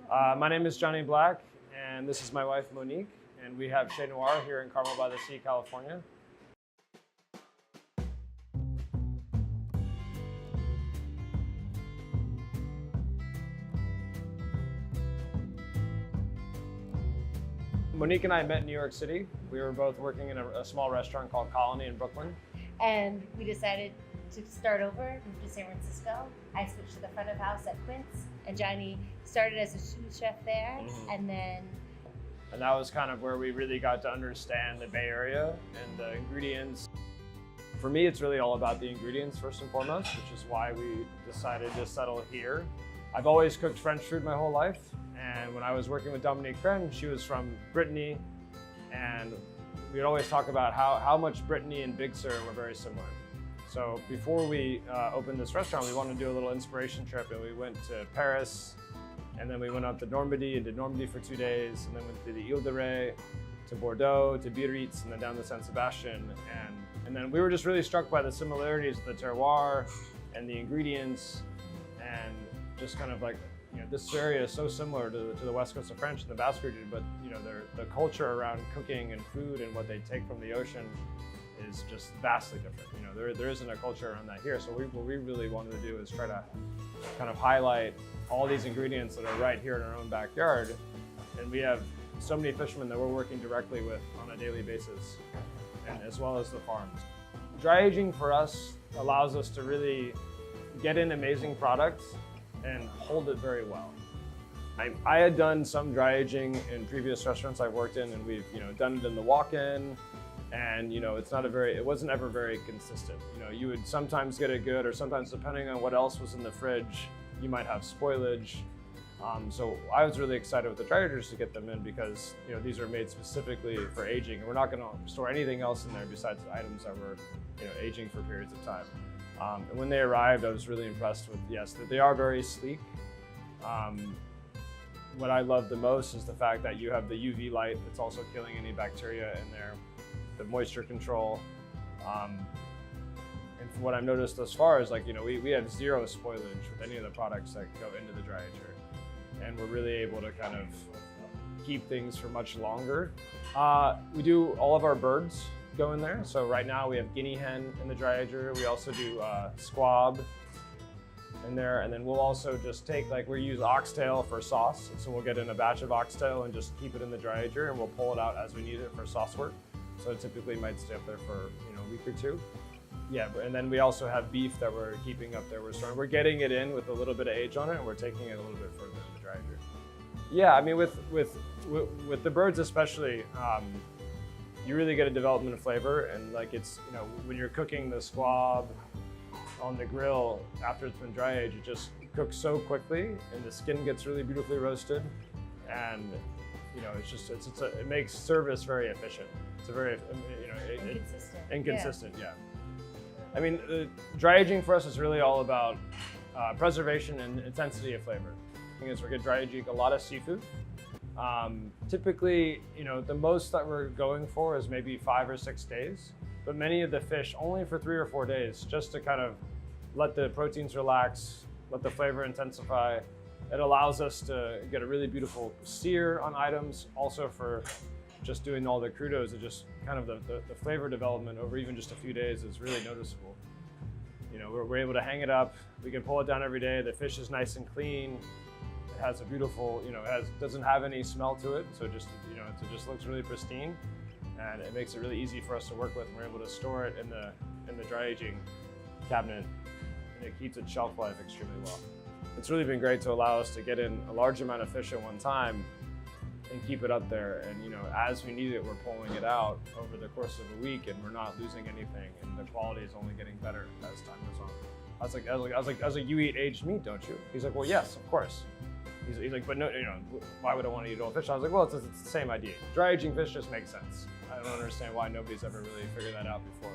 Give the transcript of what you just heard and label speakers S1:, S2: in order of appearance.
S1: My name is Johnny Black, and this is my wife Monique, and we have Terroir here in Carmel by the Sea, California. Monique and I met in New York City. We were both working in a small restaurant called Colony in Brooklyn.
S2: And we decided to start over, move to San Francisco. I switched to the front of house at Quince, and Johnny started as a sous chef there, and
S1: that was kind of where we really got to understand the Bay Area and the ingredients. For me, it's really all about the ingredients first and foremost, which is why we decided to settle here. I've always cooked French food my whole life, and when I was working with Dominique Crenn, she was from Brittany, and we'd always talk about how much Brittany and Big Sur were very similar. So before we opened this restaurant, we wanted to do a little inspiration trip, and we went to Paris, and then we went up to Normandy and did Normandy for 2 days, and then went to the Ile de Ré, to Bordeaux, to Biarritz, and then down to San Sebastian. And then we were just really struck by the similarities of the terroir and the ingredients, and just kind of like, you know, this area is so similar to the west coast of France and the Basque region, but you know, the culture around cooking and food and what they take from the ocean is just vastly different. You know, there isn't a culture around that here. So what we really wanted to do is try to kind of highlight all these ingredients that are right here in our own backyard. And we have so many fishermen that we're working directly with on a daily basis, and as well as the farms. Dry aging for us allows us to really get in amazing products and hold it very well. I had done some dry aging in previous restaurants I've worked in, and we've done it in the walk-in, and it wasn't ever very consistent. You would sometimes get it good, or sometimes depending on what else was in the fridge, you might have spoilage. So I was really excited with the dry agers to get them in, because these are made specifically for aging, and we're not going to store anything else in there besides the items that were aging for periods of time. And when they arrived, I was really impressed with, yes, that they are very sleek. What I love the most is the fact that you have the UV light that's also killing any bacteria in there, the moisture control. And from what I've noticed thus far is, like, we have zero spoilage with any of the products that go into the dry ager. And we're really able to kind of keep things for much longer. We do all of our birds go in there. So right now we have guinea hen in the dry ager. We also do squab in there, and then we'll also just take, we use oxtail for sauce. So we'll get in a batch of oxtail and just keep it in the dry ager, and we'll pull it out as we need it for sauce work. So it typically might stay up there for a week or two. Yeah, and then we also have beef that we're keeping up there. We're getting it in with a little bit of age on it, and we're taking it a little bit further in the dry ager. Yeah, I mean, with the birds especially, you really get a development of flavor, and when you're cooking the squab on the grill after it's been dry aged, it just cooks so quickly, and the skin gets really beautifully roasted, and it makes service very efficient. It's a very inconsistent. Yeah. I mean, dry aging for us is really all about preservation and intensity of flavor. The thing is, we're going to dry aging a lot of seafood. Typically, the most that we're going for is maybe 5 or 6 days, but many of the fish only for 3 or 4 days, just to kind of let the proteins relax, let the flavor intensify. It allows us to get a really beautiful sear on items. Also for just doing all the crudos, it just kind of the flavor development over even just a few days is really noticeable. We're able to hang it up. We can pull it down every day. The fish is nice and clean. It has a beautiful, doesn't have any smell to it, so it just looks really pristine, and it makes it really easy for us to work with. And we're able to store it in the dry aging cabinet, and it keeps its shelf life extremely well. It's really been great to allow us to get in a large amount of fish at one time and keep it up there. And as we need it, we're pulling it out over the course of a week, and we're not losing anything, and the quality is only getting better as time goes on. I was like, you eat aged meat, don't you? He's like, well, yes, of course. He's like, but no, why would I want to eat old fish? I was like, well, it's the same idea. Dry aging fish just makes sense. I don't understand why nobody's ever really figured that out before.